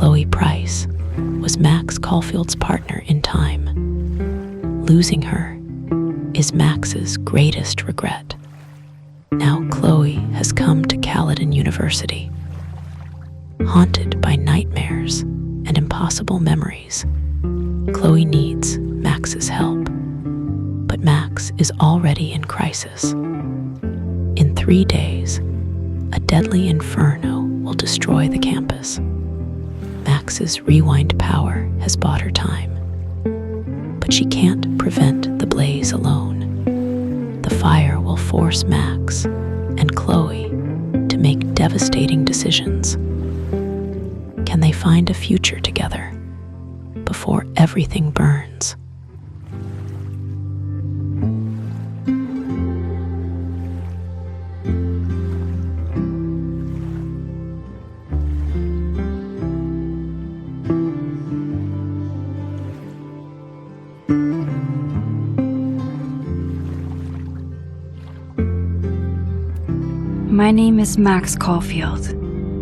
Chloe Price was Max Caulfield's partner in time. Losing her is Max's greatest regret. Now Chloe has come to Caledon University. Haunted by nightmares and impossible memories, Chloe needs Max's help. But Max is already in crisis. In 3 days, a deadly inferno will destroy the campus. Max's rewind power has bought her time. But she can't prevent the blaze alone. The fire will force Max and Chloe to make devastating decisions. Can they find a future together before everything burns? My name is Max Caulfield.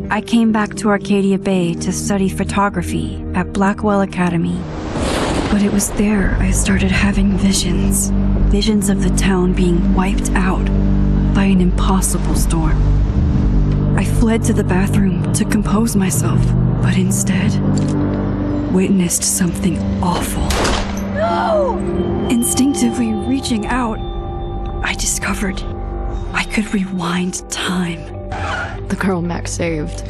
I came back to Arcadia Bay to study photography at Blackwell Academy. But it was there I started having visions. Visions of the town being wiped out by an impossible storm. I fled to the bathroom to compose myself, but instead witnessed something awful. No! Instinctively reaching out, I discovered I could rewind time. The girl Max saved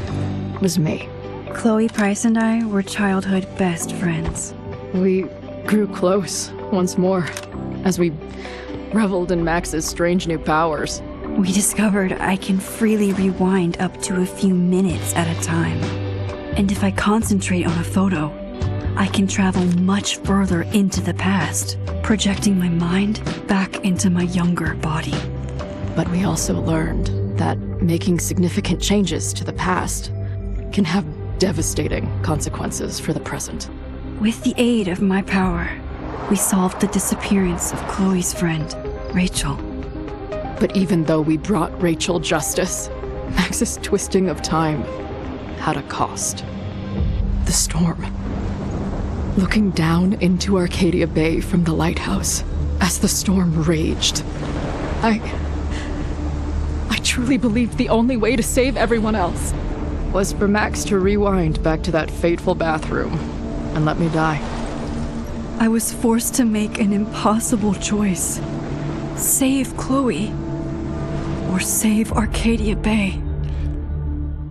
was me. Chloe Price and I were childhood best friends. We grew close once more as we reveled in Max's strange new powers. We discovered I can freely rewind up to a few minutes at a time. And if I concentrate on a photo, I can travel much further into the past, projecting my mind back into my younger body. But we also learned that making significant changes to the past can have devastating consequences for the present. With the aid of my power, we solved the disappearance of Chloe's friend, Rachel. But even though we brought Rachel justice, Max's twisting of time had a cost. The storm. Looking down into Arcadia Bay from the lighthouse as the storm raged, I truly believed the only way to save everyone else was for Max to rewind back to that fateful bathroom and let me die. I was forced to make an impossible choice. Save Chloe or save Arcadia Bay.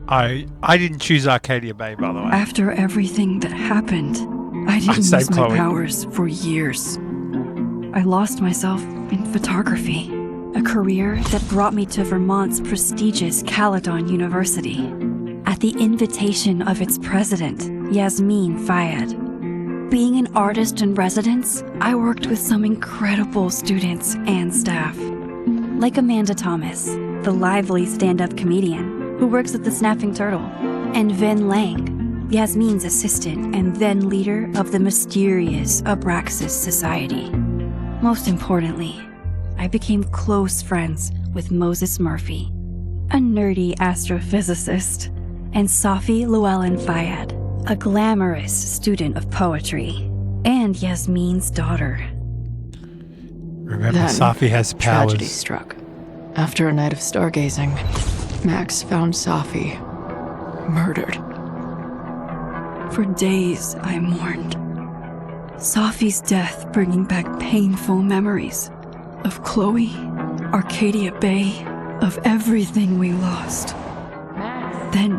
I didn't choose Arcadia Bay, by the way. After everything that happened, I didn't use my Chloe. powers for years. I lost myself in photography. A career that brought me to Vermont's prestigious Caledon University. At the invitation of its president, Yasmin Fayed. Being an artist in residence, I worked with some incredible students and staff. Like Amanda Thomas, the lively stand-up comedian who works at the Snapping Turtle, and Vin Lang, Yasmin's assistant and then leader of the mysterious Abraxas Society. Most importantly, I became close friends with Moses Murphy, a nerdy astrophysicist, and Safi Llewellyn Fayed, a glamorous student of poetry, and Yasmin's daughter. Remember, Then, Safi has powers. Tragedy struck. After a night of stargazing, Max found Safi murdered. For days, I mourned. Safi's death bringing back painful memories of Chloe, Arcadia Bay, of everything we lost. Then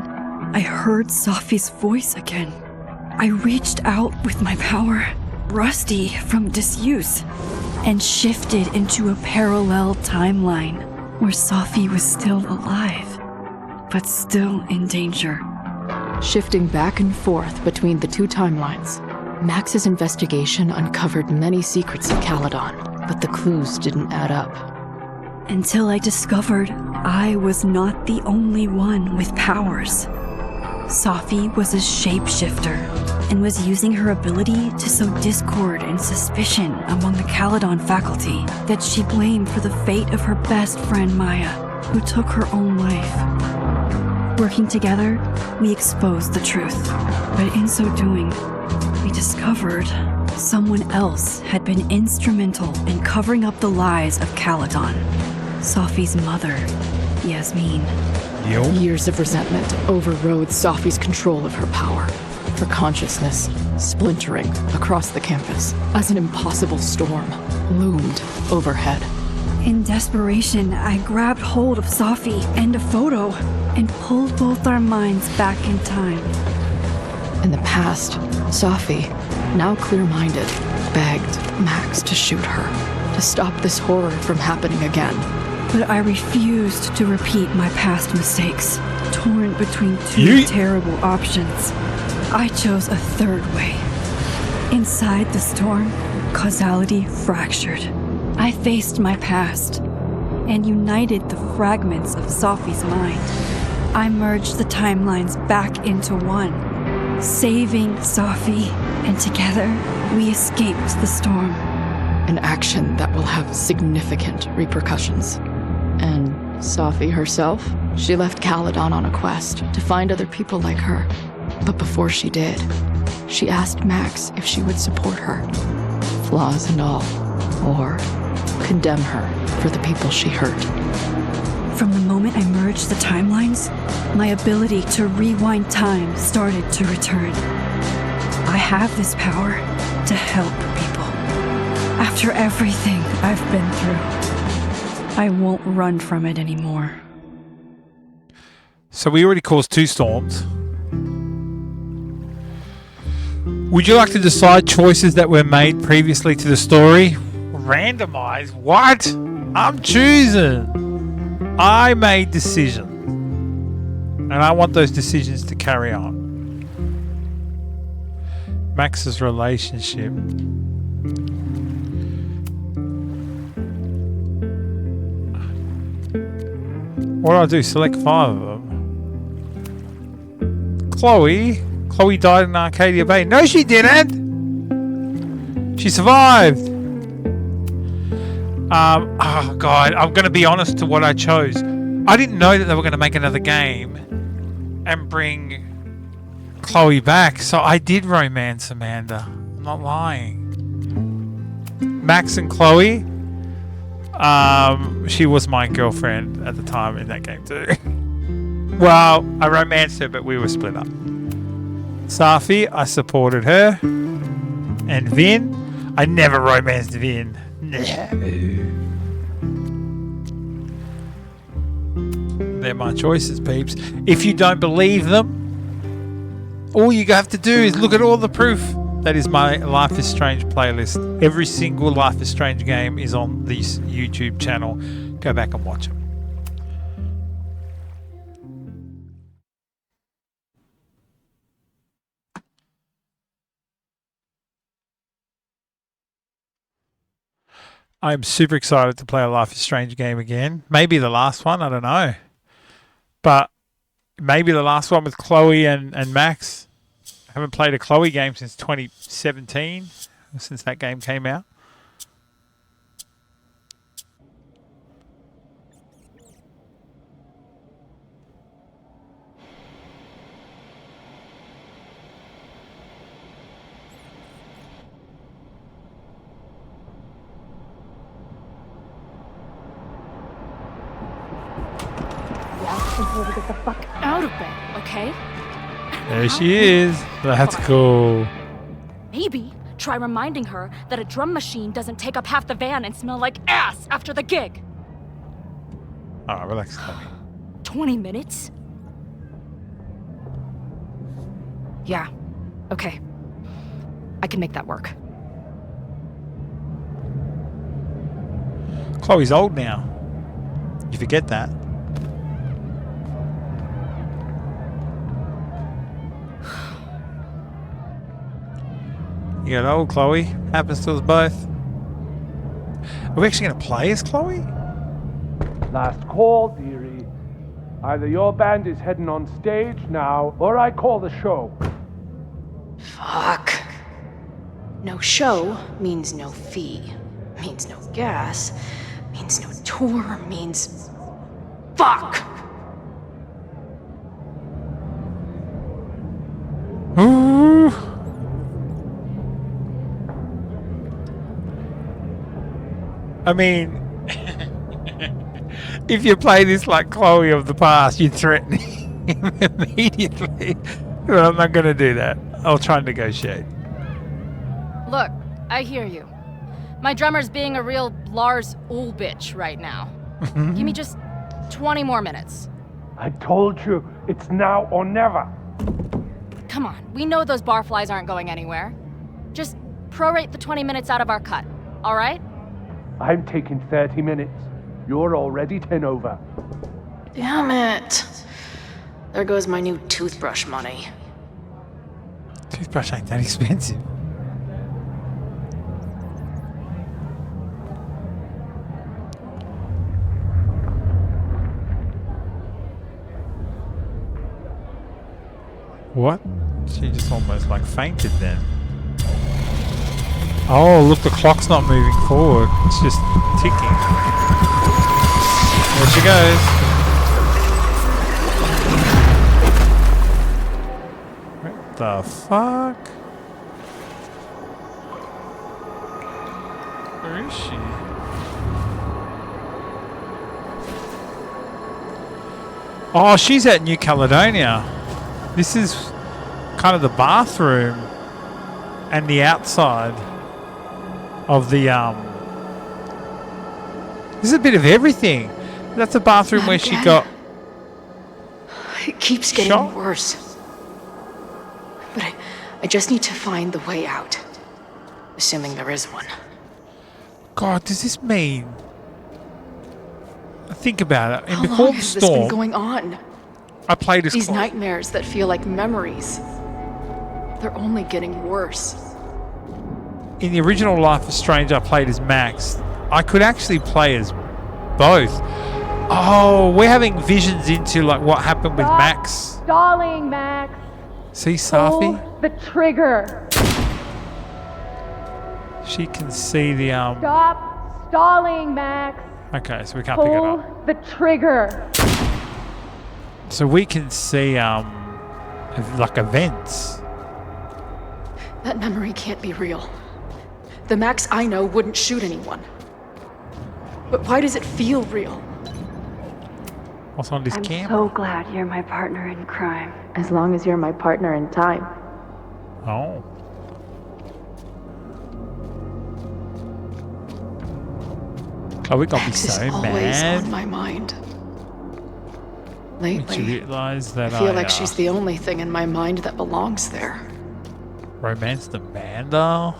I heard Safi's voice again. I reached out with my power, rusty from disuse, and shifted into a parallel timeline where Safi was still alive, but still in danger. Shifting back and forth between the two timelines, Max's investigation uncovered many secrets of Caledon, but the clues didn't add up. Until I discovered I was not the only one with powers. Safi was a shapeshifter and was using her ability to sow discord and suspicion among the Caledon faculty that she blamed for the fate of her best friend Maya, who took her own life. Working together, we exposed the truth. But in so doing, we discovered someone else had been instrumental in covering up the lies of Caledon. Safi's mother, Yasmin. Yo. Years of resentment overrode Safi's control of her power. Her consciousness splintering across the campus as an impossible storm loomed overhead. In desperation, I grabbed hold of Safi and a photo and pulled both our minds back in time. In the past, Safi, now clear-minded, begged Max to shoot her, to stop this horror from happening again. But I refused to repeat my past mistakes, torn between two terrible options. I chose a third way. Inside the storm, causality fractured. I faced my past and united the fragments of Safi's mind. I merged the timelines back into one, saving Safi, and together we escaped the storm. An action that will have significant repercussions. And Safi herself, she left Caledon on a quest to find other people like her. But before she did, she asked Max if she would support her, flaws and all, or condemn her for the people she hurt. From the moment I merged the timelines, my ability to rewind time started to return. I have this power to help people. After everything I've been through, I won't run from it anymore. So we already caused 2 storms. Would you like to decide choices that were made previously to the story? Randomize? What? I'm choosing. I made decisions. And I want those decisions to carry on. Max's relationship. What do I do? Select 5 of them. Chloe died in Arcadia Bay. No, she didn't. She survived. Oh God, I'm going to be honest to what I chose. I didn't know that they were going to make another game and bring Chloe back, so I did romance Amanda. I'm not lying. Max and Chloe, she was my girlfriend at the time in that game too. Well, I romanced her, but we were split up. Safi, I supported her. And Vin, I never romanced Vin. No. They're my choices, peeps. If you don't believe them, all you have to do is look at all the proof. That is my Life is Strange playlist. Every single Life is Strange game is on this YouTube channel. Go back and watch them. I'm super excited to play a Life is Strange game again. Maybe the last one, I don't know. But maybe the last one with Chloe and Max. I haven't played a Chloe game since 2017, since that game came out. Until we get the fuck out of bed, okay? There she is. That's cool. Maybe try reminding her that a drum machine doesn't take up half the van and smell like ass after the gig. Alright, relax, Chloe. 20 minutes? Yeah, okay. I can make that work. Chloe's old now. You forget that. You got old, Chloe. Happens to us both. Are we actually going to play as Chloe? Last call, dearie. Either your band is heading on stage now, or I call the show. Fuck. No show means no fee. Means no gas. Means no tour. Means... Fuck! I mean, if you play this like Chloe of the past, you threaten him immediately. But I'm not going to do that. I'll try and negotiate. Look, I hear you. My drummer's being a real Lars Ulbitch right now. Give me just 20 more minutes. I told you, it's now or never. Come on, we know those barflies aren't going anywhere. Just prorate the 20 minutes out of our cut, all right? I'm taking 30 minutes. You're already 10 over. Damn it. There goes my new toothbrush money. Toothbrush ain't that expensive. What? She just almost like fainted then. Oh, look, the clock's not moving forward. It's just ticking. There she goes. What the fuck? Where is she? Oh, she's at New Caledonia. This is kind of the bathroom and the outside of the this is a bit of everything. That's the bathroom Not where again. she got It keeps getting shot? worse. But I just need to find the way out. Assuming there is one. God, does this mean? Think about it. And How before long the has this been storm, going on? I played as These Chloe. nightmares that feel like memories. They're only getting worse. In the original Life is Strange, I played as Max. I could actually play as both. Oh, we're having visions into like what happened with Max. Stalling, Max. See, Safi? Pull the trigger. She can see the Stop stalling, Max. Okay, so we can't pick it Pull up. the trigger. So we can see like events. That memory can't be real. The Max I know wouldn't shoot anyone. But why does it feel real? What's on this I'm camera? so glad you're my partner in crime. As long as you're my partner in time. Oh. Chloe got me Max is so always mad. on my mind. Did you Lately, realise I that feel like she's the only thing in my mind that belongs there. romanced Amanda?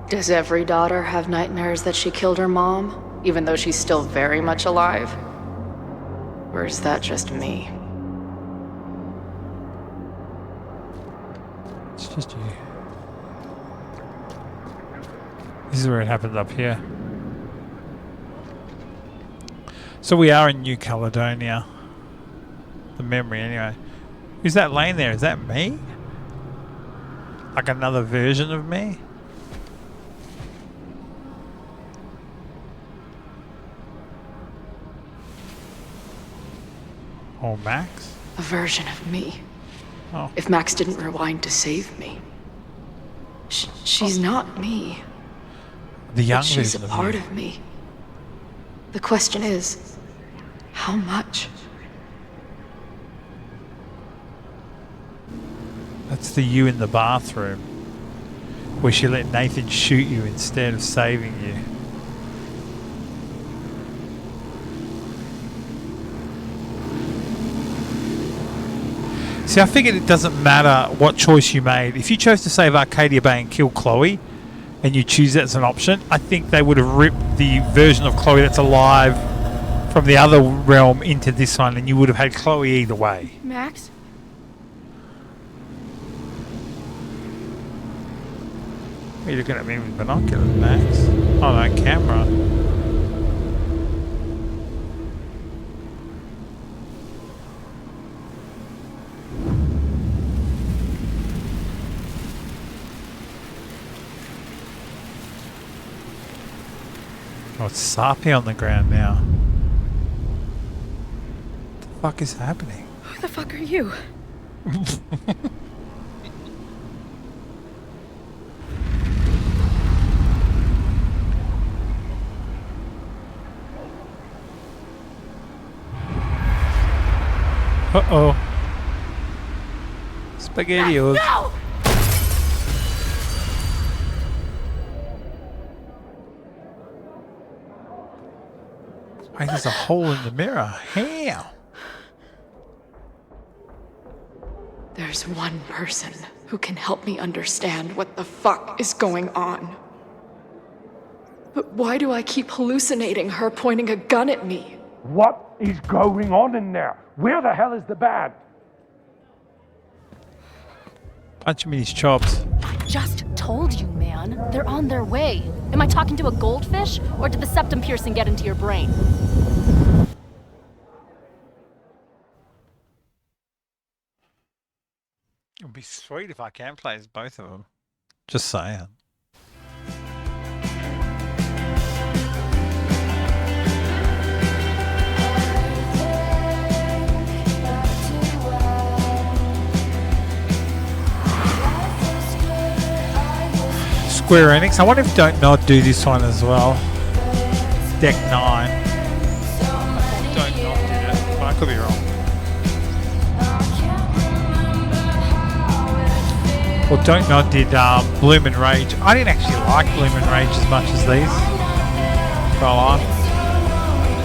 Does every daughter have nightmares that she killed her mom, even though she's still very much alive? Or is that just me? It's just you. This is where it happens up here. So we are in New Caledonia. The memory, anyway. Who's that laying there? Is that me? Like another version of me? Or Max? A version of me. Oh. If Max didn't rewind to save me. She's not me. The young But she's a version part you. of me. The question is, how much? That's the you in the bathroom. Where she let Nathan shoot you instead of saving you. See, I figured it doesn't matter what choice you made. If you chose to save Arcadia Bay and kill Chloe, and you choose that as an option, I think they would have ripped the version of Chloe that's alive from the other realm into this one, and you would have had Chloe either way. Max? Are you looking at me with binoculars, Max? Oh no, camera. Oh, it's Sapi on the ground now. What the fuck is happening? Who the fuck are you? Uh-oh. SpaghettiOs. No! Wait, there's a hole in the mirror. How? There's one person who can help me understand what the fuck is going on. But why do I keep hallucinating her pointing a gun at me? What is going on in there? Where the hell is the band? Punch him in his chops. Just told you, man. They're on their way. Am I talking to a goldfish, or did the septum piercing get into your brain? It would be sweet if I can play as both of them. Just saying. Square Enix. I wonder if Don't Nod do this one as well. Deck 9. Don't Nod did it, but I could be wrong. Well, Don't Nod did Bloom and Rage. I didn't actually like Bloom and Rage as much as these.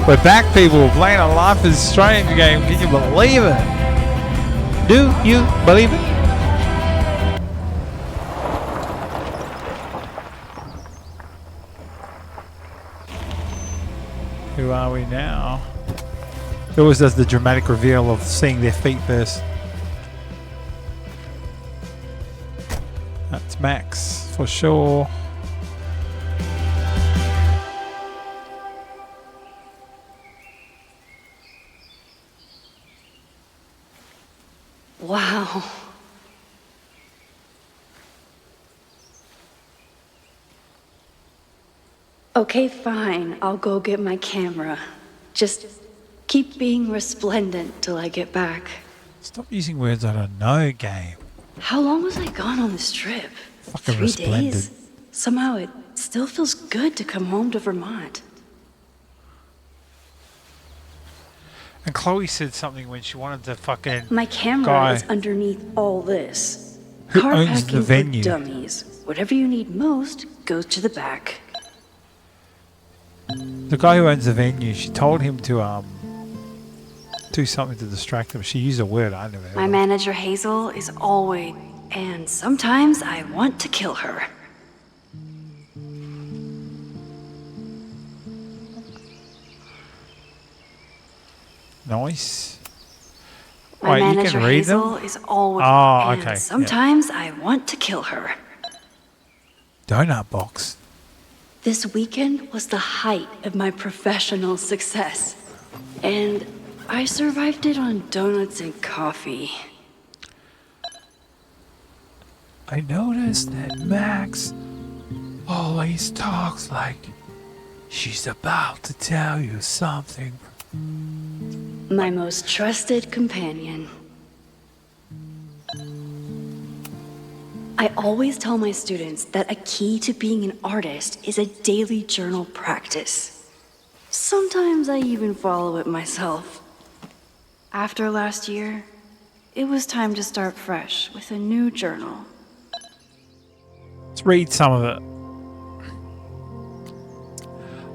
We're back, people. We're playing a Life is Strange game. Can you believe it? Do you believe it? Who are we now? It always does the dramatic reveal of seeing their feet first. That's Max, for sure. Wow. Okay, fine. I'll go get my camera. Just keep being resplendent till I get back. Stop using words I don't know, game. How long was I gone on this trip? Fucking 3 resplendent. days? Somehow it still feels good to come home to Vermont. And Chloe said something when she wanted the fucking My camera guy is underneath all this. who Car owns packing the venue. for dummies. Whatever you need most goes to the back. The guy who owns the venue, she told him to do something to distract him. She used a word I never heard My of. manager Hazel is always, and sometimes I want to kill her. Nice. My Wait, you manager can read Hazel them? is always, Oh, and okay, yeah. sometimes I want to kill her. Donut box. This weekend was the height of my professional success, and I survived it on donuts and coffee. I noticed that Max always talks like she's about to tell you something. My most trusted companion. I always tell my students that a key to being an artist is a daily journal practice. Sometimes I even follow it myself. After last year, it was time to start fresh with a new journal. Let's read some of it.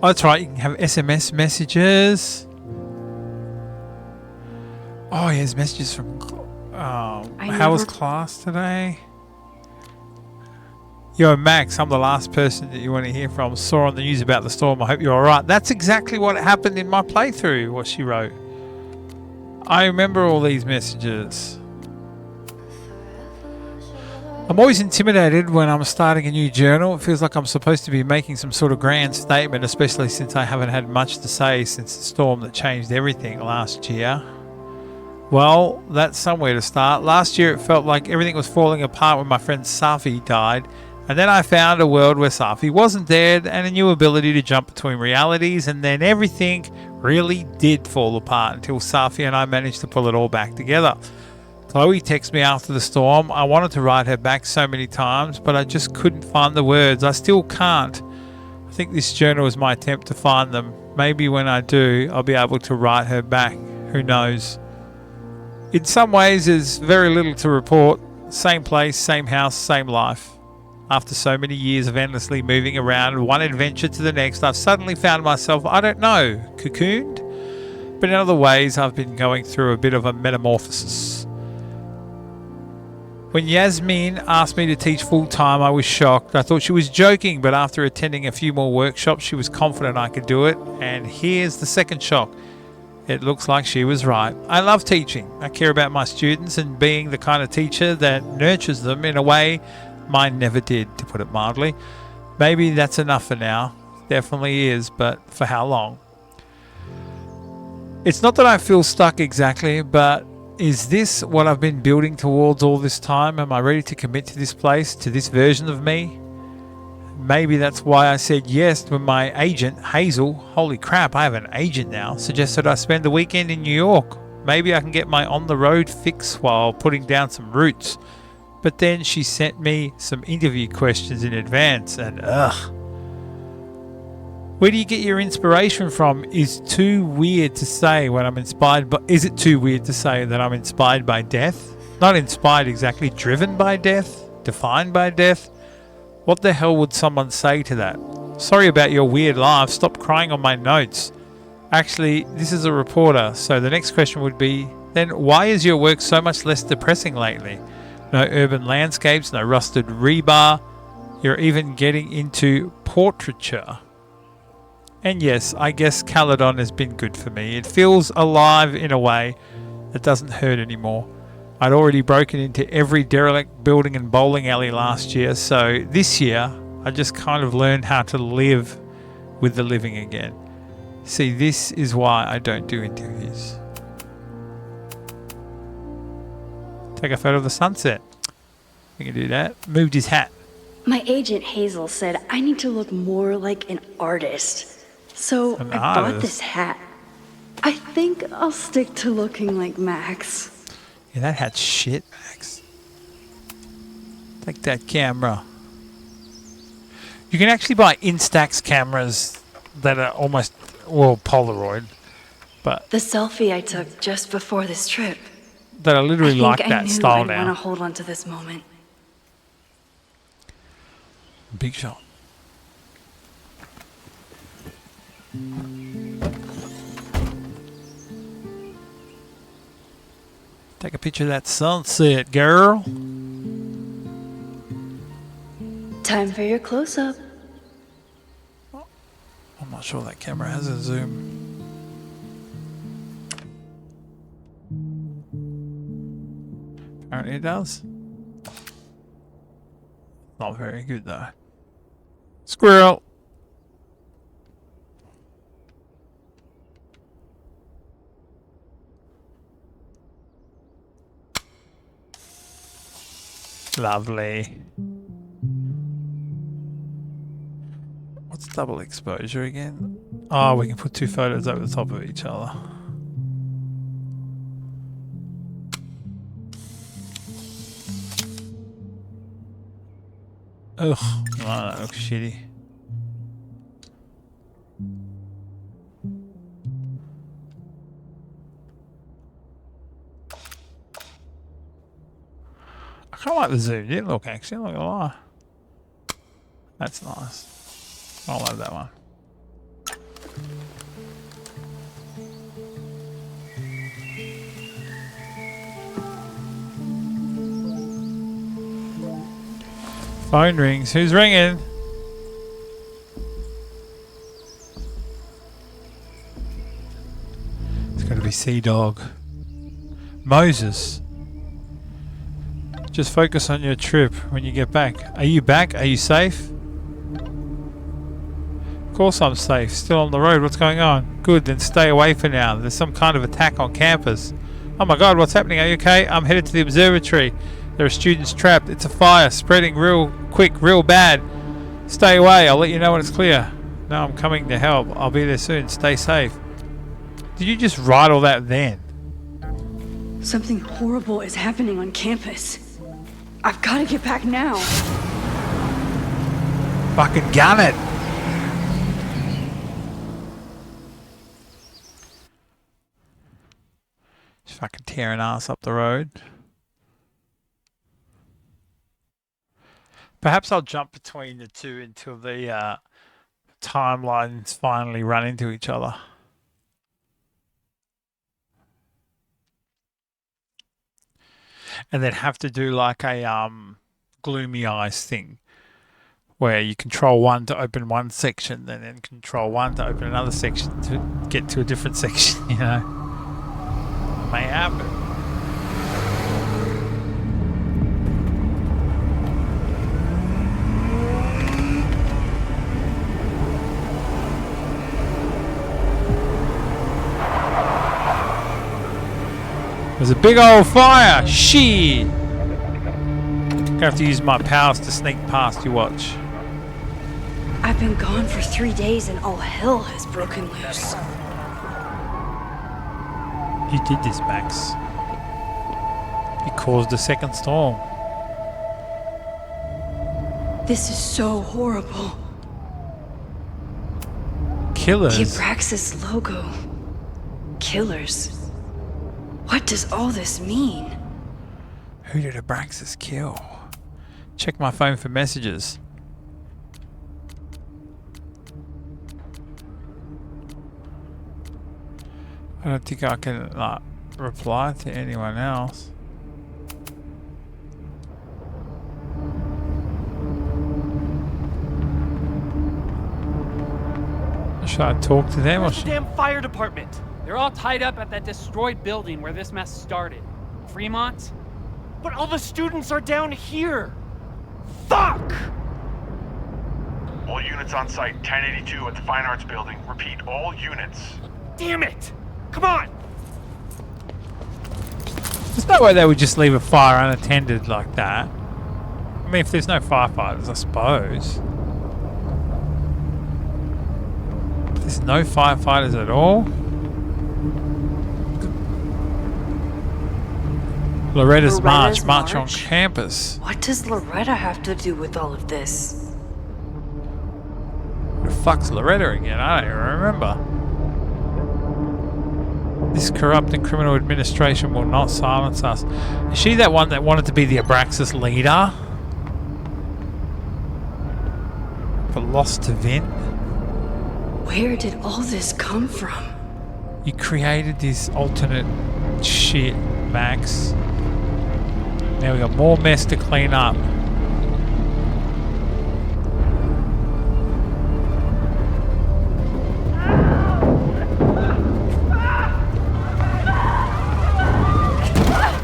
Oh, that's right. You can have SMS messages. Oh, he has messages from how was class today? Yo, Max, I'm the last person that you want to hear from. Saw on the news about the storm. I hope you're alright. That's exactly what happened in my playthrough, what she wrote. I remember all these messages. I'm always intimidated when I'm starting a new journal. It feels like I'm supposed to be making some sort of grand statement, especially since I haven't had much to say since the storm that changed everything last year. Well, that's somewhere to start. Last year it felt like everything was falling apart when my friend Safi died. And then I found a world where Safi wasn't dead and a new ability to jump between realities, and then everything really did fall apart until Safi and I managed to pull it all back together. Chloe texted me after the storm. I wanted to write her back so many times, but I just couldn't find the words. I still can't. I think this journal is my attempt to find them. Maybe when I do, I'll be able to write her back. Who knows? In some ways, there's very little to report. Same place, same house, same life. After so many years of endlessly moving around, one adventure to the next, I've suddenly found myself, I don't know, cocooned? But in other ways, I've been going through a bit of a metamorphosis. When Yasmin asked me to teach full-time, I was shocked. I thought she was joking, but after attending a few more workshops, she was confident I could do it. And here's the second shock. It looks like she was right. I love teaching. I care about my students and being the kind of teacher that nurtures them in a way mine never did, to put it mildly. Maybe that's enough for now. Definitely is, but for how long? It's not that I feel stuck exactly, but is this what I've been building towards all this time? Am I ready to commit to this place, to this version of me? Maybe that's why I said yes when my agent, Hazel, holy crap, I have an agent now, suggested I spend the weekend in New York. Maybe I can get my on-the-road fix while putting down some roots. But then she sent me some interview questions in advance, and where do you get your inspiration from? Is it too weird to say that I'm inspired by death? Not inspired exactly, driven by death? Defined by death? What the hell would someone say to that? Sorry about your weird laugh, stop crying on my notes. Actually, this is a reporter, so the next question would be, then why is your work so much less depressing lately? No urban landscapes, no rusted rebar. You're even getting into portraiture. And yes, I guess Caledon has been good for me. It feels alive in a way that doesn't hurt anymore. I'd already broken into every derelict building and bowling alley last year, so this year I just kind of learned how to live with the living again. See, this is why I don't do interviews. Take a photo of the sunset. We can do that. Moved his hat. My agent Hazel said I need to look more like an artist. So I bought this hat. I think I'll stick to looking like Max. Yeah, that hat's shit, Max. Take that camera. You can actually buy Instax cameras that are almost, well, Polaroid, but The selfie I took just before this trip. that are literally like that style I want to now. hold on to this moment. Big shot. Take a picture of that sunset, girl. Time for your close-up. I'm not sure that camera has a zoom. Apparently it does. Not very good though. Squirrel! Lovely. What's double exposure again? Oh, we can put two photos over the top of each other. Ugh, oh, that looks shitty. I kind of like the zoom in look, actually, I'm not gonna lie. That's nice. I love that one. Phone rings. Who's ringing? It's got to be Sea Dog. Moses. Just focus on your trip when you get back. Are you back? Are you safe? Of course I'm safe. Still on the road. What's going on? Good, then stay away for now. There's some kind of attack on campus. Oh my god, what's happening? Are you okay? I'm headed to the observatory. There are students trapped. It's a fire. Spreading real quick, real bad. Stay away. I'll let you know when it's clear. No, I'm coming to help. I'll be there soon. Stay safe. Did you just write all that then? Something horrible is happening on campus. I've got to get back now. Fucking gun it. She's Fucking tearing ass up the road. Perhaps I'll jump between the two until the timelines finally run into each other. And then have to do like a gloomy eyes thing where you control one to open one section and then control one to open another section to get to a different section, you know. May happen. There's a big old fire! Shit! Gonna have to use my powers to sneak past you, watch. I've been gone for 3 days and all hell has broken loose. You did this, Max. You caused a second storm. This is so horrible. Killers? The Abraxas logo. Killers. What does all this mean? Who did Abraxas kill? Check my phone for messages. I don't think I can reply to anyone else. Should I talk to them or Where's the damn fire department? They're all tied up at that destroyed building where this mess started. Fremont? But all the students are down here! Fuck! All units on site, 1082 at the Fine Arts Building. Repeat, all units. Damn it! Come on! There's no way they would just leave a fire unattended like that. I mean, if there's no firefighters, I suppose. If there's no firefighters at all. Loretta's March on campus. What does Loretta have to do with all of this? Who the fuck's Loretta again? I don't even remember. This corrupt and criminal administration will not silence us. Is she that one that wanted to be the Abraxas leader? But lost to Vint? Where did all this come from? You created this alternate shit, Max. Now we got more mess to clean up.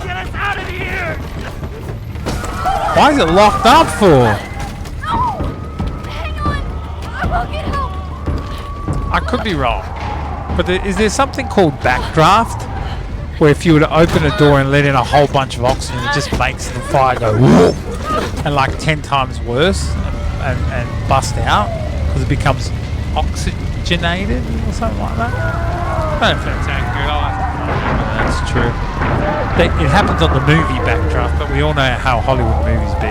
Get us out of here! Why is it locked up for? Hang on! I will get help! I could be wrong. But is there something called backdraft? Where if you were to open a door and let in a whole bunch of oxygen, it just makes the fire go whoop, and like 10 times worse and bust out because it becomes oxygenated or something like that. I don't know if that's accurate. That's true. It happens on the movie Backdraft, but we all know how Hollywood movies be.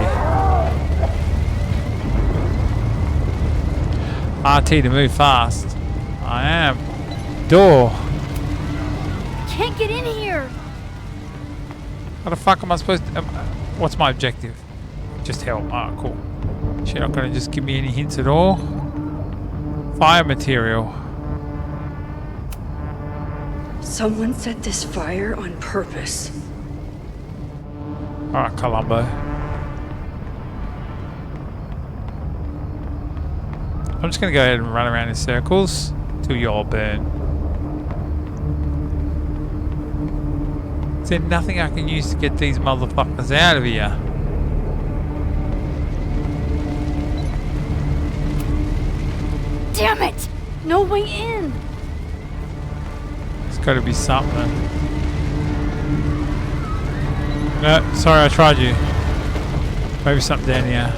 RT to move fast. I am. Door. Can't get in here! How the fuck am I supposed to... what's my objective? Just help. Ah, cool. She's not gonna just give me any hints at all. Fire material. Someone set this fire on purpose. Alright, Columbo. I'm just gonna go ahead and run around in circles till you all burn. Is there nothing I can use to get these motherfuckers out of here? Damn it! No way in! It's gotta be something. No, sorry, I tried you. Maybe something down here.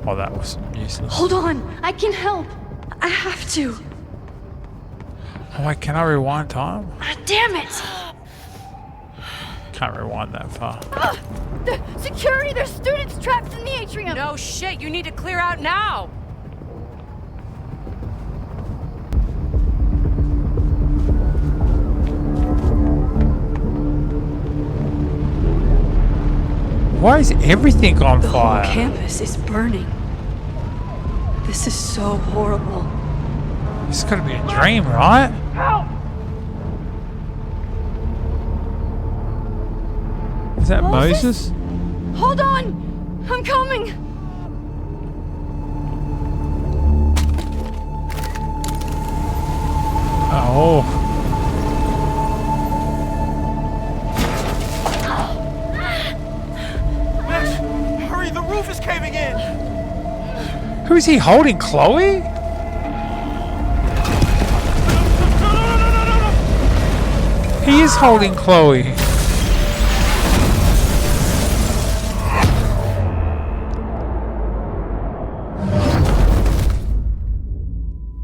Oh, that was useless. Hold on! I can help! I have to! Oh wait, can I rewind time? Damn it! Can't rewind that far. The security! There's students trapped in the atrium! No shit, you need to clear out now! Why is everything on The whole fire? campus is burning. This is so horrible. This has got to be a dream, right? Help! Is that Moses? Hold on! I'm coming! Oh. Mitch, hurry! The roof is caving in. Who is he holding? Chloe? No. He is holding Chloe.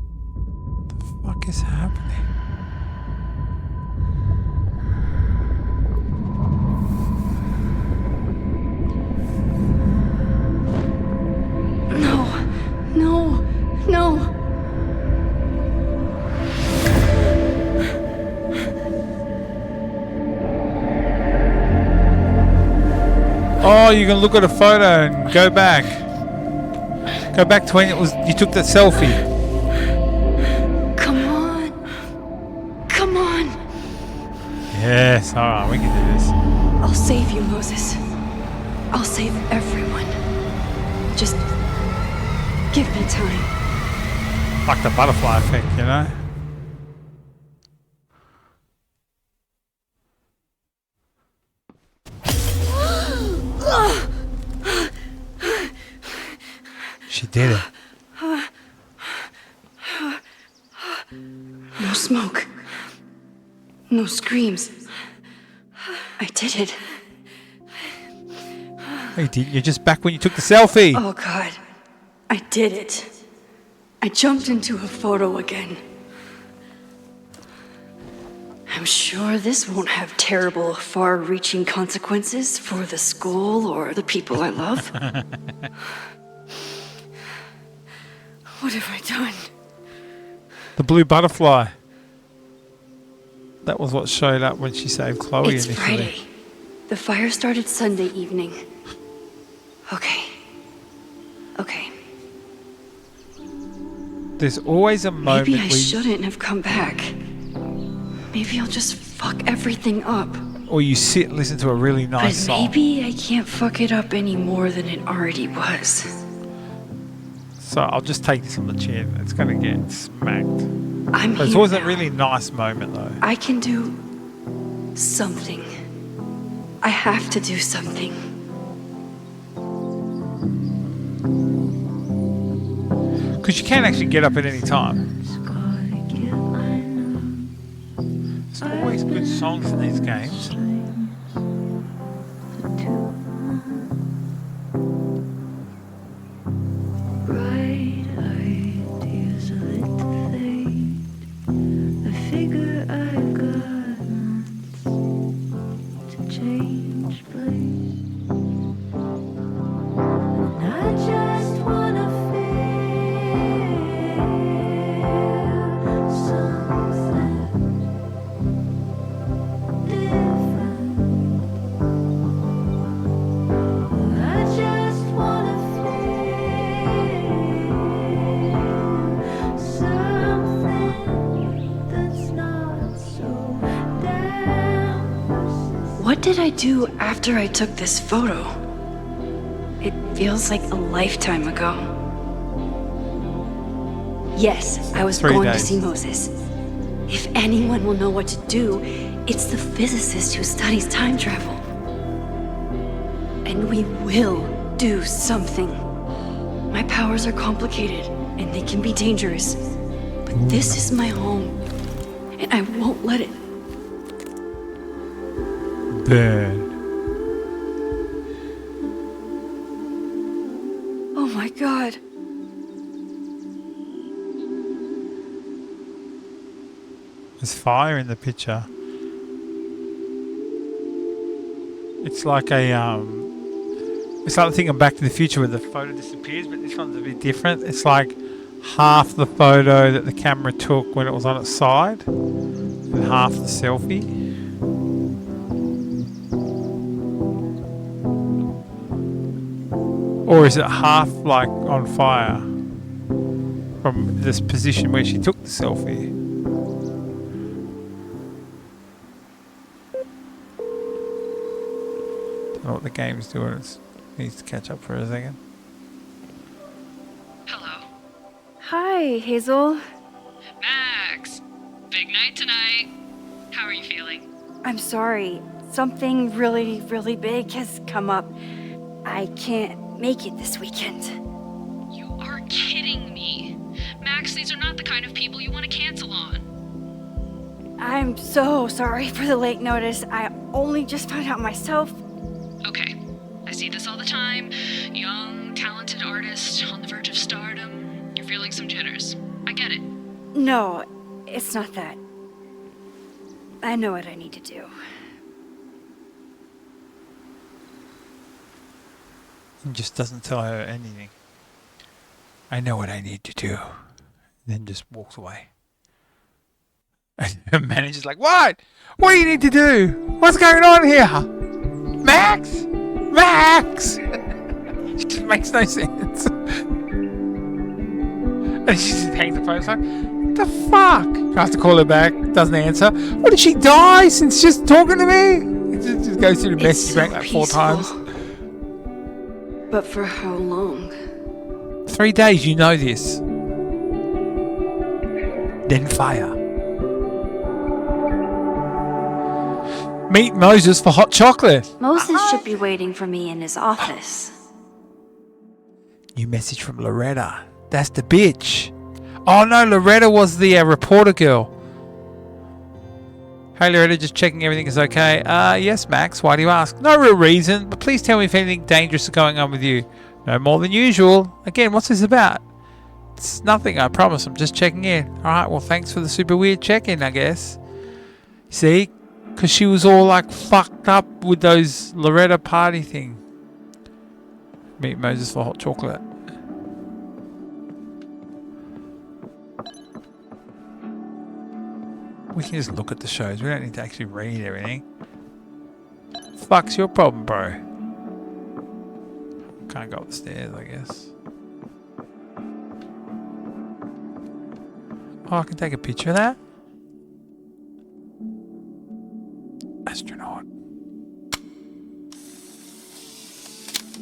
What the fuck is happening? No. Oh, you can look at a photo and go back. Go back to when you took that selfie. Come on. Come on. Yes, alright, we can do this. I'll save you, Moses. I'll save everyone. Just give me time. Like the butterfly effect, you know? She did it. No smoke. No screams. I did it. Hey, you're just back when you took the selfie. Oh God. I did it. I jumped into a photo again. I'm sure this won't have terrible, far-reaching consequences for the school or the people I love. What have I done? The blue butterfly. That was what showed up when she saved Chloe It's initially. Friday. The fire started Sunday evening. Okay. There's always a moment Maybe I where shouldn't have come back. Maybe I'll just fuck everything up. or you sit and listen to a really nice But song. maybe I can't fuck it up any more than it already was. So I'll just take this on the chin. It's going to get smacked. I'm But it's here always a now. really nice moment though. I can do something. I have to do something. Because you can actually get up at any time. There's always good songs in these games. What did I do after I took this photo? It feels like a lifetime ago. Yes, I was 3 going to days. see Moses. If anyone will know what to do, it's the physicist who studies time travel. And we will do something. My powers are complicated, and they can be dangerous. But this is my home, and I won't let it Burn. Oh my God. There's fire in the picture. It's like a it's like the thing in Back to the Future where the photo disappears, but this one's a bit different. It's like half the photo that the camera took when it was on its side and half the selfie. Or is it half like on fire from this position where she took the selfie? Don't know what the game's doing. It needs to catch up for a second. Hello. Hi, Hazel. Max! Big night tonight. How are you feeling? I'm sorry. Something really, really big has come up. I can't make it this weekend. You are kidding me. Max, these are not the kind of people you want to cancel on. I'm so sorry for the late notice. I only just found out myself. Okay. I see this all the time. Young, talented artist on the verge of stardom. You're feeling some jitters. I get it. No, it's not that. I know what I need to do. He just doesn't tell her anything. I know what I need to do. Then just walks away. And her manager's like, what? What do you need to do? What's going on here? Max? Max! It just makes no sense. And she just hangs the phone. It's like, what the fuck? Tries to call her back. Doesn't answer. What, did she die since just talking to me? It just goes through the message bank like 4 times. But for how long? 3 days, you know this. Then fire. Meet Moses for hot chocolate. Moses should be waiting for me in his office. New message from Loretta. That's the bitch. Oh no, Loretta was the reporter girl. Hey Loretta, just checking everything is okay. Yes Max, why do you ask? No real reason, but please tell me if anything dangerous is going on with you. No more than usual. Again, what's this about? It's nothing, I promise. I'm just checking in. Alright, well thanks for the super weird check-in, I guess. See? Because she was all like fucked up with those Loretta party thing. Meet Moses for hot chocolate. We can just look at the shows. We don't need to actually read everything. Fuck's your problem, bro? Can't go up the stairs, I guess. Oh, I can take a picture of that. Astronaut.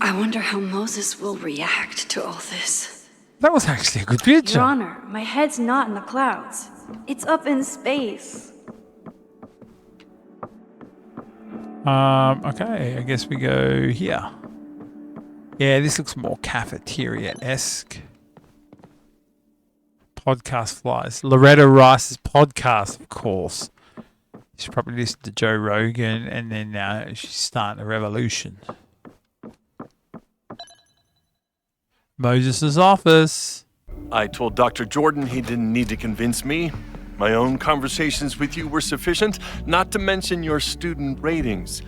I wonder how Moses will react to all this. That was actually a good picture. Your Honor, my head's not in the clouds. It's up in space. Okay, I guess we go here. Yeah, this looks more cafeteria-esque. Podcast flies. Loretta Rice's podcast, of course. She's probably listened to Joe Rogan, and then now she's starting a revolution. Moses' office. I told Dr. Jordan he didn't need to convince me. My own conversations with you were sufficient, not to mention your student ratings.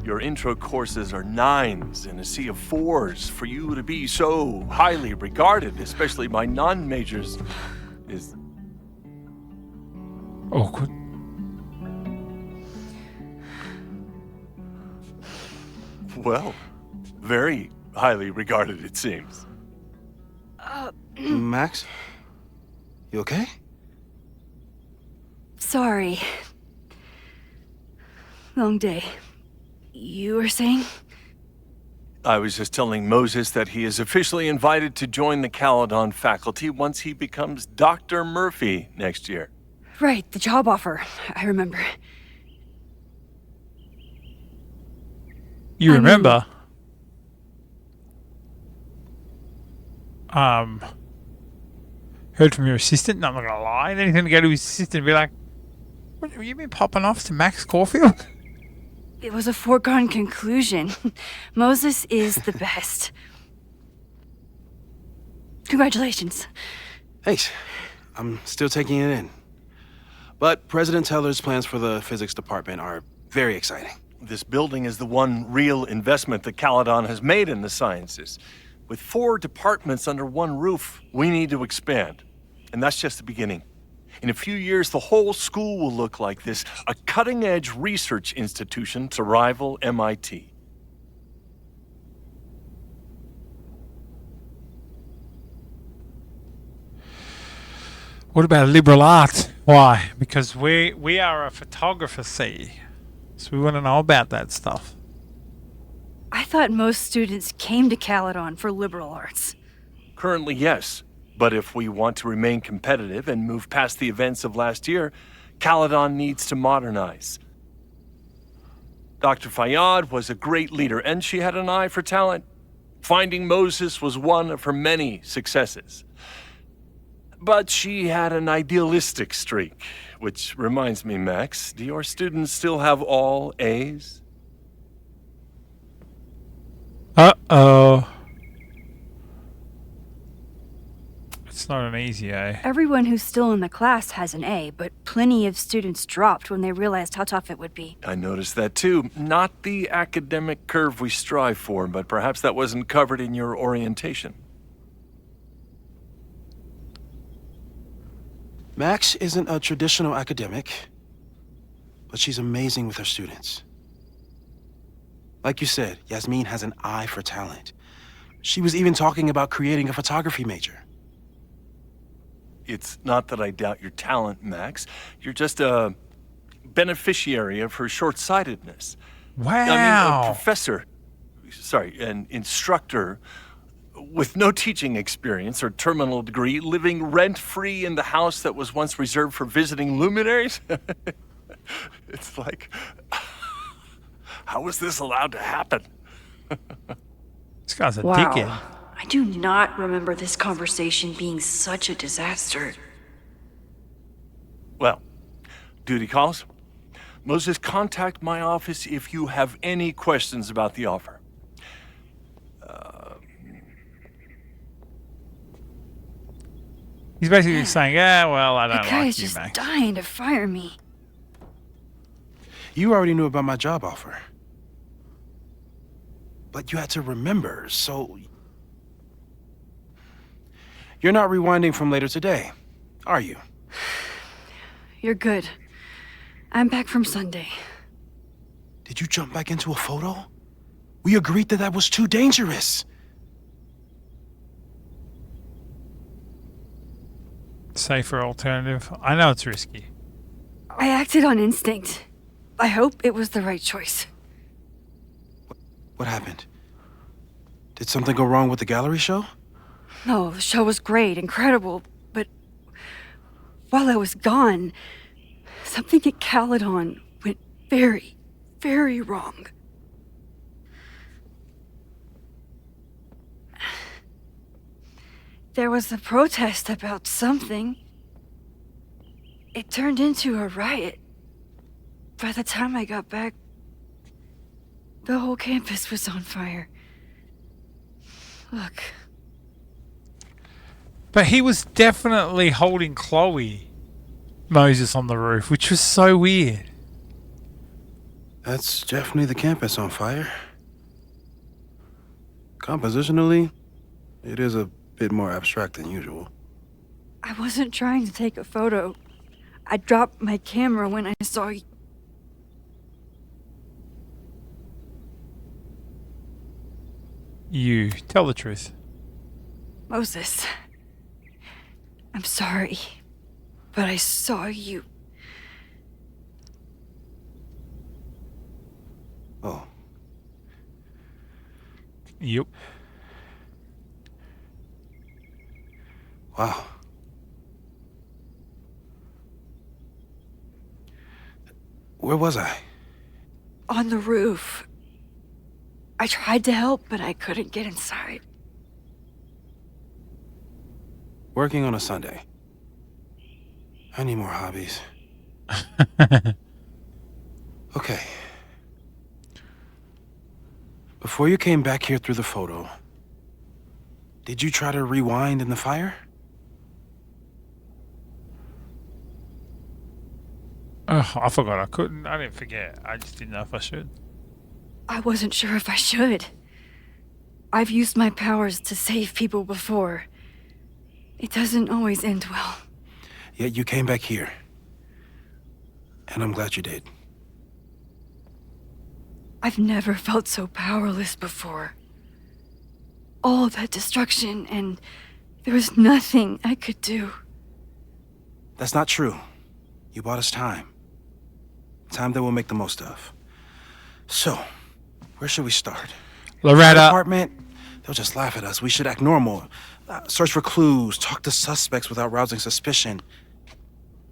Your intro courses are 9s in a sea of 4s. For you to be so highly regarded, especially by non-majors, is awkward. Well, very highly regarded, it seems. Max? You okay? Sorry. Long day. You were saying? I was just telling Moses that he is officially invited to join the Caledon faculty once he becomes Dr. Murphy next year. Right, the job offer. I remember. You remember? Heard from your assistant? No, I'm not gonna lie. Then he's gonna go to his assistant and be like, "What have you been popping off to Max Caulfield?" It was a foregone conclusion. Moses is the best. Congratulations. Thanks. I'm still taking it in. But President Teller's plans for the physics department are very exciting. This building is the one real investment that Caledon has made in the sciences. With 4 departments under one roof, we need to expand. And that's just the beginning. In a few years, the whole school will look like this, a cutting-edge research institution to rival MIT. What about liberal arts? Why? Because we are a photographer, see. So we want to know about that stuff. I thought most students came to Caledon for liberal arts. Currently, yes. But if we want to remain competitive and move past the events of last year, Caledon needs to modernize. Dr. Fayyad was a great leader, and she had an eye for talent. Finding Moses was one of her many successes. But she had an idealistic streak, which reminds me, Max, do your students still have all A's? Uh-oh. It's not an easy A. Everyone who's still in the class has an A, but plenty of students dropped when they realized how tough it would be. I noticed that too. Not the academic curve we strive for, but perhaps that wasn't covered in your orientation. Max isn't a traditional academic, but she's amazing with her students. Like you said, Yasmin has an eye for talent. She was even talking about creating a photography major. It's not that I doubt your talent, Max. You're just a beneficiary of her short-sightedness. Wow. I mean, an instructor with no teaching experience or terminal degree, living rent-free in the house that was once reserved for visiting luminaries? It's like, how was this allowed to happen? This guy's a wow. dickhead. I do not remember this conversation being such a disaster. Well, duty calls. Moses, contact my office if you have any questions about the offer. He's basically saying, yeah, well, I don't That guy like is you, just Max. dying to fire me. You already knew about my job offer. But you had to remember, so... You're not rewinding from later today, are you? You're good. I'm back from Sunday. Did you jump back into a photo? We agreed that that was too dangerous. Safer alternative. I know it's risky. I acted on instinct. I hope it was the right choice. What happened? Did something go wrong with the gallery show? No, the show was great, incredible, but while I was gone, something at Caledon went very, very wrong. There was a protest about something. It turned into a riot. By the time I got back, the whole campus was on fire. Look. But he was definitely holding Chloe Moses on the roof, which was so weird. That's definitely the campus on fire. Compositionally, it is a bit more abstract than usual. I wasn't trying to take a photo. I dropped my camera when I saw you. You tell the truth. Moses, I'm sorry, but I saw you. Oh. Yep. Wow. Where was I? On the roof. I tried to help, but I couldn't get inside. Working on a Sunday. I need more hobbies. Okay. Before you came back here through the photo, did you try to rewind in the fire? Oh, I forgot I couldn't. I didn't forget. I just didn't know if I should. I wasn't sure if I should. I've used my powers to save people before. It doesn't always end well. Yet you came back here. And I'm glad you did. I've never felt so powerless before. All that destruction, and there was nothing I could do. That's not true. You bought us time. Time that we'll make the most of. So, where should we start? Loretta. Apartment? They'll just laugh at us. We should act normal. Search for clues, talk to suspects without rousing suspicion.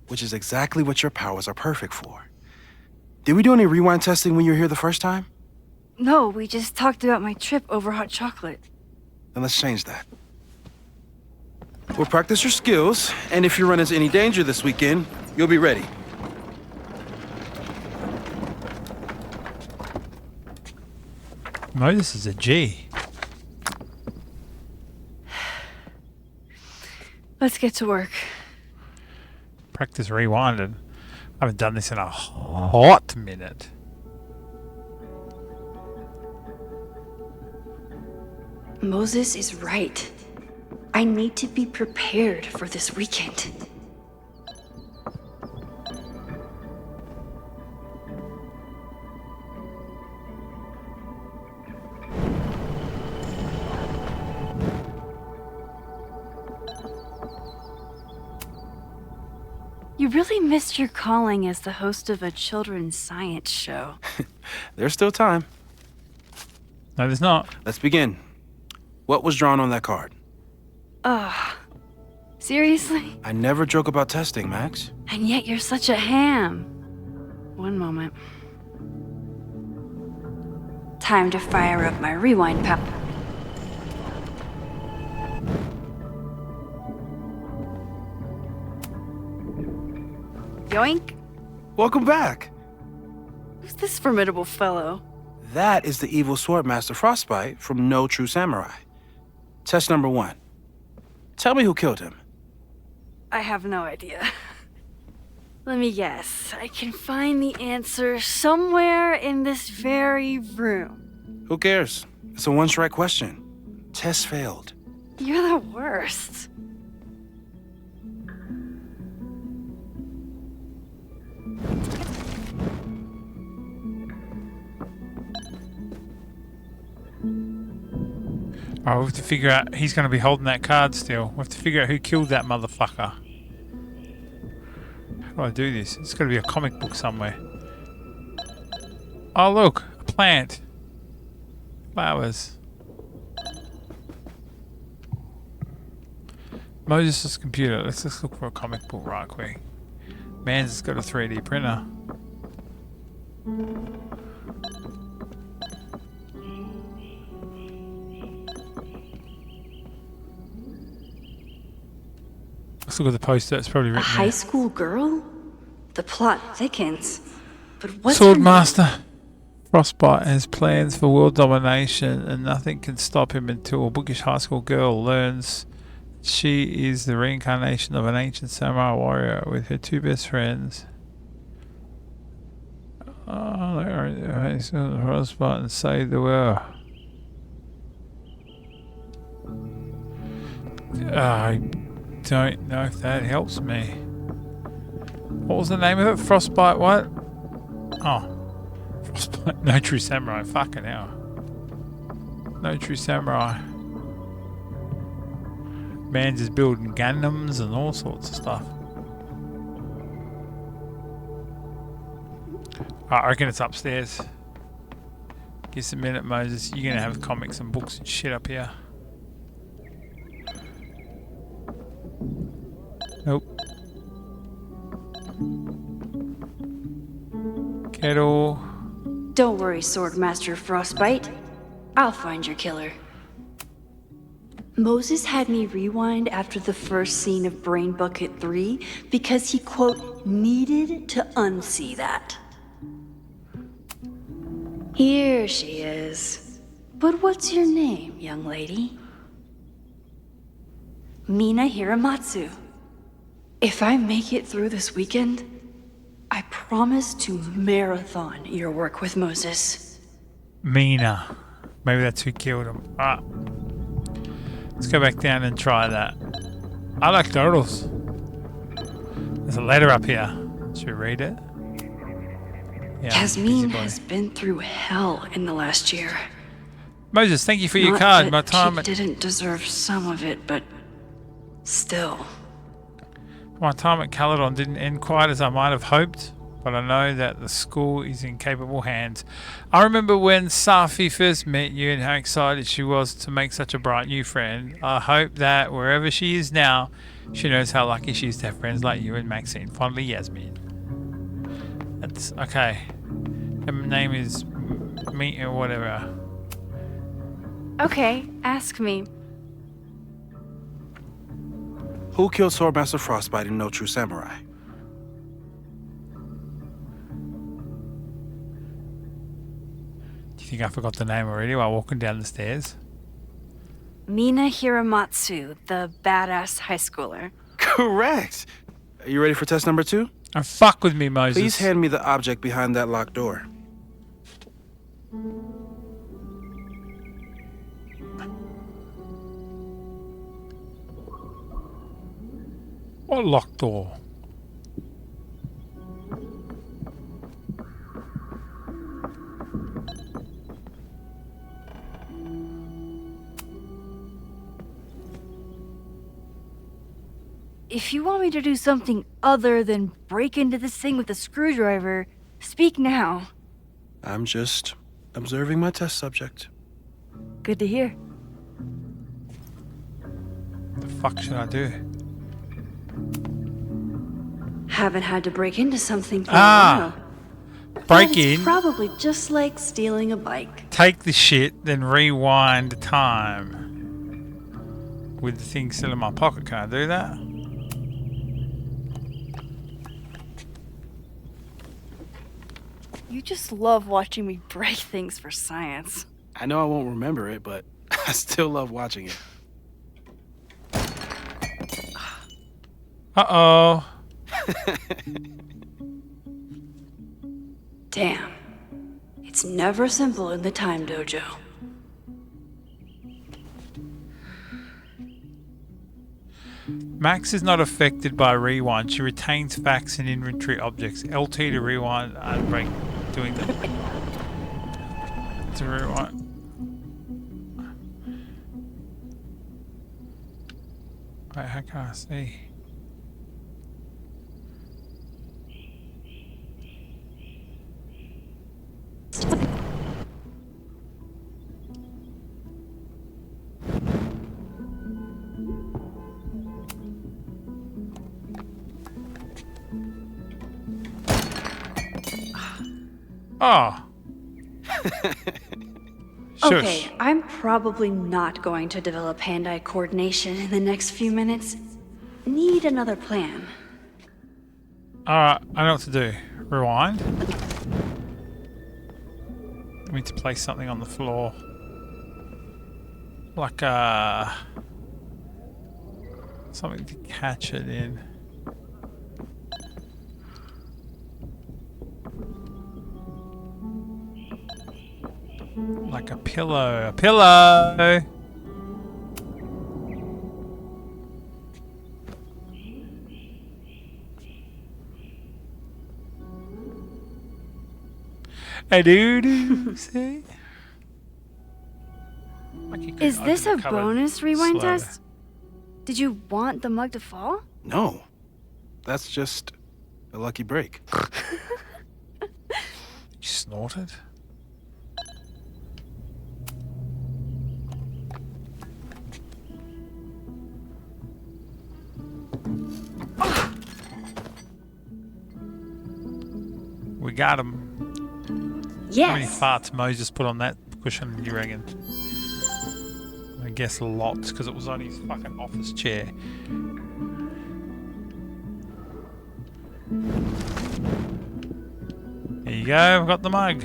Which is exactly what your powers are perfect for. Did we do any rewind testing when you were here the first time? No, we just talked about my trip over hot chocolate. Then let's change that. We'll practice your skills, and if you run into any danger this weekend, you'll be ready. Moses is a G. Let's get to work. Practice rewinded. I haven't done this in a hot minute. Moses is right. I need to be prepared for this weekend. You really missed your calling as the host of a children's science show. There's still time. No, there's not. Let's begin. What was drawn on that card? Seriously? I never joke about testing, Max. And yet you're such a ham. One moment. Time to fire up my rewind pep. Yoink. Welcome back. Who's this formidable fellow? That is the evil swordmaster Frostbite from No True Samurai. Test number 1. Tell me who killed him. I have no idea. Let me guess. I can find the answer somewhere in this very room. Who cares? It's a one-strike question. Test failed. You're the worst. Oh, we have to figure out. He's going to be holding that card still. We have to figure out who killed that motherfucker. How do I do this? It's got to be a comic book somewhere. Oh, look. A plant. Flowers. Moses' computer. Let's just look for a comic book right quick. Man's got a 3D printer. Let's look at the poster. It's probably A written high school girl? The plot thickens. But what's Swordmaster Frostbite has plans for world domination, and nothing can stop him until a bookish high school girl learns she is the reincarnation of an ancient samurai warrior with her two best friends. Frostbite and save the world. I don't know if that helps me. What was the name of it? Frostbite what? Oh. Frostbite. No True Samurai. Fucking hell. No True Samurai. Man's is building Gundams and all sorts of stuff. I reckon it's upstairs. Give us a minute, Moses. You're gonna have comics and books and shit up here. Nope. Kettle. Don't worry, Swordmaster Frostbite. I'll find your killer. Moses had me rewind after the first scene of Brain Bucket 3 because he, quote, needed to unsee that. Here she is. But what's your name, young lady? Mina Hiramatsu. If I make it through this weekend, I promise to marathon your work with Moses. Mina. Maybe that's who killed him. Alright. Let's go back down and try that. I like turtles. There's a letter up here. Should we read it? Yeah, Yasmin has been through hell in the last year. Moses, thank you for your Not card. that My time. she didn't deserve some of it, but still. My time at Caledon didn't end quite as I might have hoped, but I know that the school is in capable hands. I remember when Safi first met you and how excited she was to make such a bright new friend. I hope that wherever she is now, she knows how lucky she is to have friends like you and Maxine. Fondly, Yasmin. That's okay. Her name is me or whatever. Okay, ask me. Who killed Swordmaster Frostbite in No True Samurai? Do you think I forgot the name already while walking down the stairs? Mina Hiramatsu, the badass high schooler. Correct! Are you ready for test number 2? And fuck with me, Moses. Please hand me the object behind that locked door. What locked door? If you want me to do something other than break into this thing with a screwdriver, speak now. I'm just observing my test subject. Good to hear. The fuck should I do? Haven't had to break into something for a Ah! while. Break But it's in, probably just like stealing a bike. take the shit, then rewind time. With the thing still in my pocket, can I do that? You just love watching me break things for science. I know I won't remember it, but I still love watching it. Uh-oh. Damn. It's never simple in the time dojo. Max is not affected by rewind. She retains facts and inventory objects. LT to rewind and break doing them. To rewind. Wait, how can I see? Oh. Okay, I'm probably not going to develop hand-eye coordination in the next few minutes. Need another plan. Alright, I know what to do. Rewind. I need to place something on the floor. Like something to catch it in. Like a pillow. A pillow! A doo-doo, see? Like Is this a bonus rewind test? Did you want the mug to fall? No. That's just a lucky break. You snorted? We got him. Yes. How many farts Moses put on that cushion, you reckon? I guess lots, because it was on his fucking office chair. There you go, I've got the mug.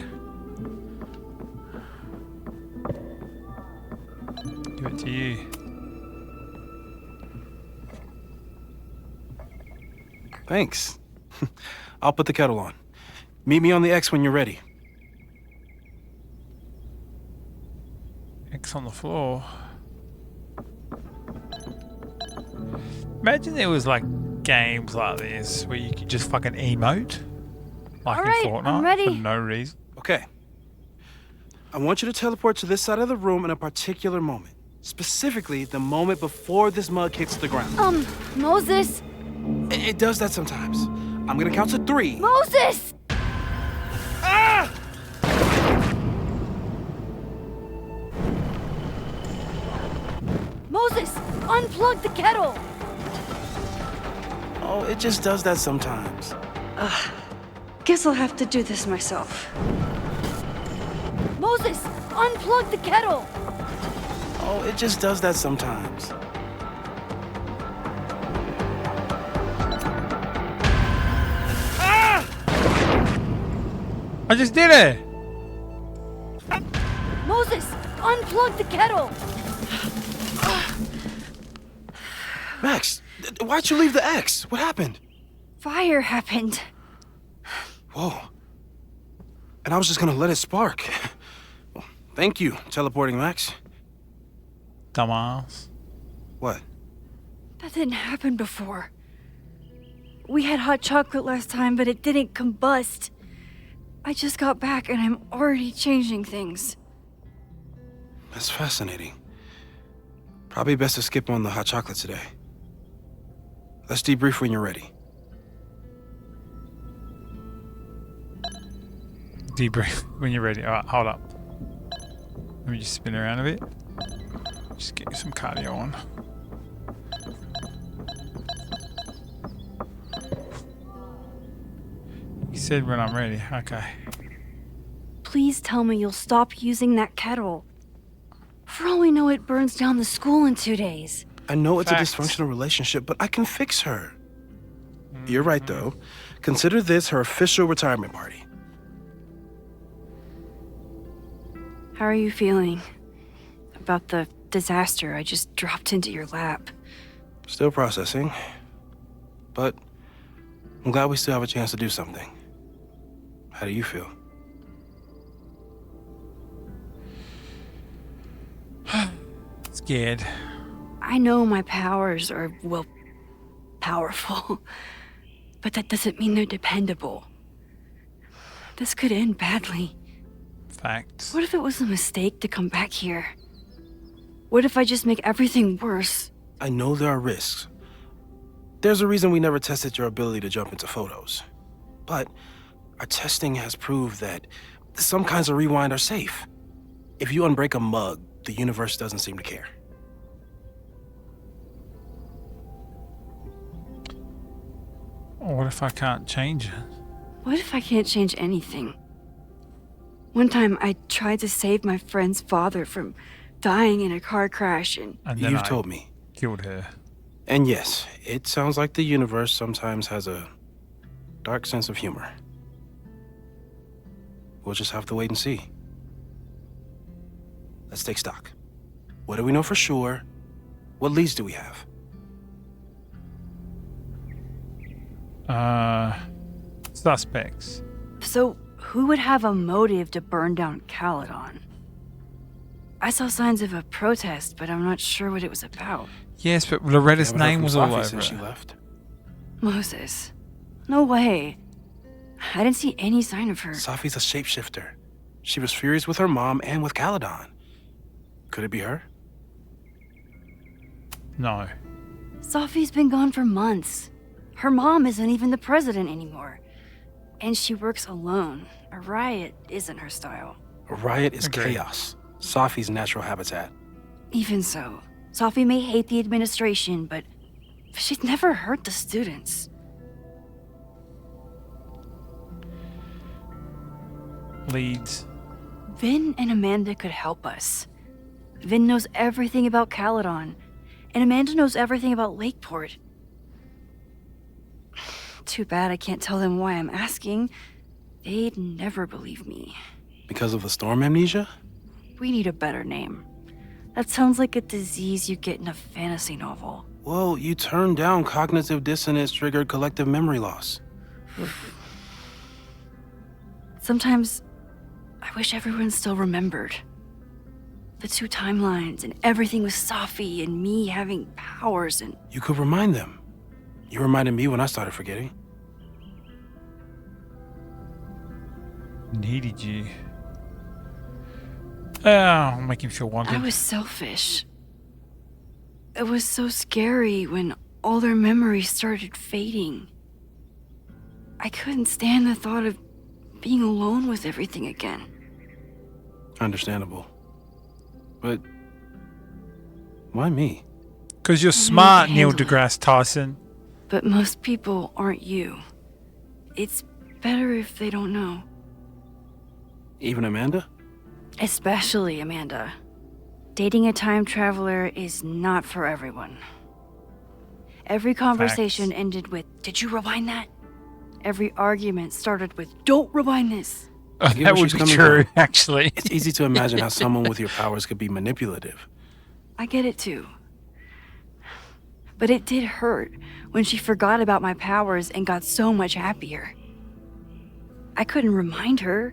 Give it to you. Thanks. I'll put the kettle on. Meet me on the X when you're ready. X on the floor. Imagine there was like games like this where you could just fucking emote. Like Alright, in Fortnite. I'm ready. For no reason. Okay. I want you to teleport to this side of the room in a particular moment. Specifically, the moment before this mug hits the ground. Moses, It does that sometimes. I'm gonna count to 3. Moses! Ah! Moses, unplug the kettle! Oh, it just does that sometimes. Guess I'll have to do this myself. Moses, unplug the kettle! Oh, it just does that sometimes. I just did it! Moses, unplug the kettle! Max, why'd you leave the X? What happened? Fire happened. Whoa. And I was just gonna let it spark. Well, thank you, teleporting Max. Dumbass. What? That didn't happen before. We had hot chocolate last time, but it didn't combust. I just got back and I'm already changing things. That's fascinating. Probably best to skip on the hot chocolate today. Let's debrief when you're ready. Debrief when you're ready. Alright, hold up. Let me just spin around a bit. Just get you some cardio on. You said when I'm ready. Okay. Please tell me you'll stop using that kettle. For all we know, it burns down the school in 2 days. I know it's Facts. a dysfunctional relationship, but I can fix her. You're right, though. Consider this her official retirement party. How are you feeling about the disaster I just dropped into your lap? Still processing. But I'm glad we still have a chance to do something. How do you feel? Scared. I know my powers are, well, powerful. But that doesn't mean they're dependable. This could end badly. Facts. What if it was a mistake to come back here? What if I just make everything worse? I know there are risks. There's a reason we never tested your ability to jump into photos. But our testing has proved that some kinds of rewind are safe. If you unbreak a mug, the universe doesn't seem to care. What if I can't change it? What if I can't change anything? One time I tried to save my friend's father from dying in a car crash and And then You've I told me. killed her. And yes, it sounds like the universe sometimes has a dark sense of humor. We'll just have to wait and see. Let's take stock. What do we know for sure? What leads do we have? Suspects. So, who would have a motive to burn down Caledon? I saw signs of a protest, but I'm not sure what it was about. Yes, but Loretta's Haven't heard name from was all Safi over since it. she left. Moses. No way. I didn't see any sign of her. Safi's a shapeshifter. She was furious with her mom and with Caledon. Could it be her? No. Safi's been gone for months. Her mom isn't even the president anymore. And she works alone. A riot isn't her style. A riot is Agreed. chaos. Safi's natural habitat. Even so, Safi may hate the administration, but she'd never hurt the students. Leads. Vin and Amanda could help us. Vin knows everything about Caledon, and Amanda knows everything about Lakeport. Too bad I can't tell them why I'm asking. They'd never believe me. Because of the storm amnesia? We need a better name. That sounds like a disease you get in a fantasy novel. Well, you turned down cognitive dissonance triggered collective memory loss. Sometimes, I wish everyone still remembered. The 2 timelines and everything with Safi and me having powers and... You could remind them. You reminded me when I started forgetting. Needed you. I'll make him feel wanted. I was selfish. It was so scary when all their memories started fading. I couldn't stand the thought of being alone with everything again. Understandable. But why me? Because you're I smart, need to Neil handle it. deGrasse Tyson. But most people aren't you. It's better if they don't know. Even Amanda? Especially Amanda. Dating a time traveler is not for everyone. Every conversation ended with, "Did you rewind that?" Every argument started with, "Don't rewind this." I get That where would she's be coming true, from. actually. It's easy to imagine how someone with your powers could be manipulative. I get it too. But it did hurt when she forgot about my powers and got so much happier. I couldn't remind her.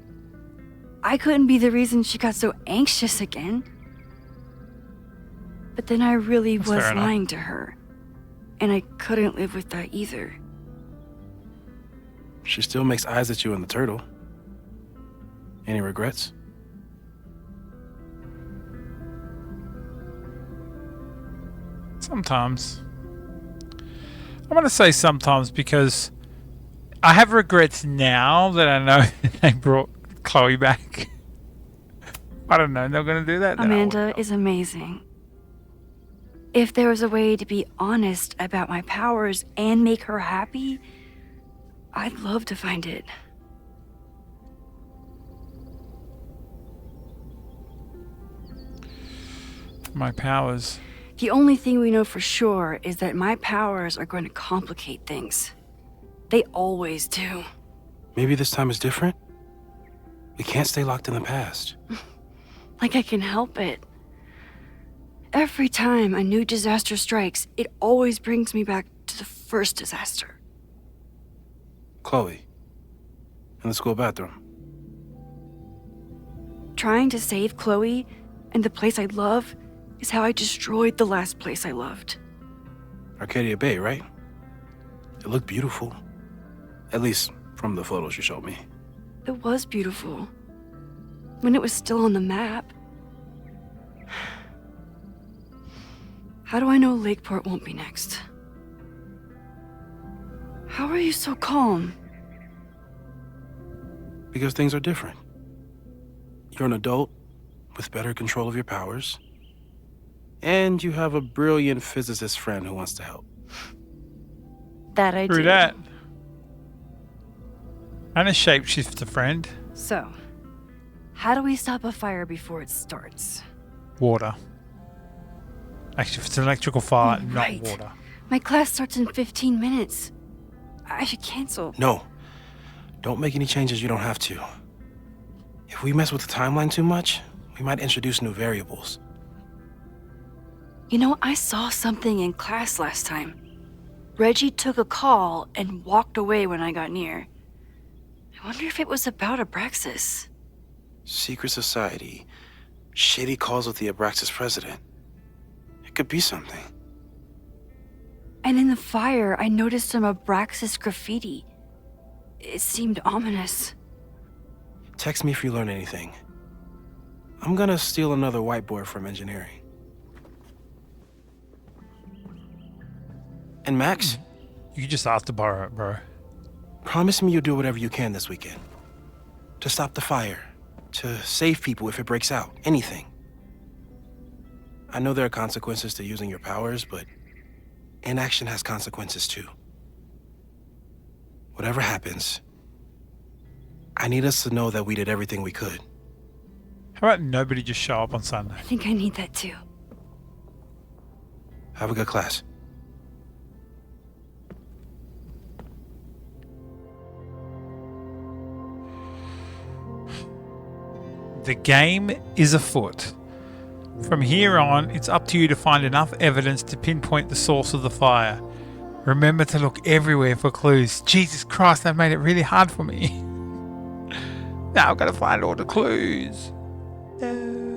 I couldn't be the reason she got so anxious again. But then I really That's was fair enough. lying to her. And I couldn't live with that either. She still makes eyes at you and the turtle. Any regrets? Sometimes. I'm going to say sometimes because I have regrets now that I know they brought Chloe back. I don't know. They're going to do that. then I Amanda is amazing. If there was a way to be honest about my powers and make her happy, I'd love to find it. My powers. The only thing we know for sure is that my powers are going to complicate things. They always do. Maybe this time is different? We can't stay locked in the past. Like I can help it. Every time a new disaster strikes, it always brings me back to the first disaster. Chloe, in the school bathroom. Trying to save Chloe and the place I love is how I destroyed the last place I loved. Arcadia Bay, right? It looked beautiful. At least from the photos you showed me. It was beautiful. When it was still on the map. How do I know Lakeport won't be next? How are you so calm? Because things are different. You're an adult with better control of your powers. And you have a brilliant physicist friend who wants to help. That I Through do. that. And a shapeshifter friend. So, how do we stop a fire before it starts? Water. Actually, if it's an electrical fire, Right. not water. My class starts in 15 minutes. I should cancel. No. Don't make any changes you don't have to. If we mess with the timeline too much, we might introduce new variables. You know, I saw something in class last time. Reggie took a call and walked away when I got near. I wonder if it was about Abraxas. Secret society. Shady calls with the Abraxas president. It could be something. And in the fire, I noticed some Abraxas graffiti. It seemed ominous. Text me if you learn anything. I'm gonna steal another whiteboard from engineering. And Max? You can just ask to borrow it, bro. Promise me you'll do whatever you can this weekend. To stop the fire. To save people if it breaks out. Anything. I know there are consequences to using your powers, but inaction has consequences too. Whatever happens, I need us to know that we did everything we could. How about nobody just show up on Sunday? I think I need that too. Have a good class. The game is afoot. From here on, it's up to you to find enough evidence to pinpoint the source of the fire. Remember to look everywhere for clues. Jesus Christ, that made it really hard for me. Now I've got to find all the clues. No.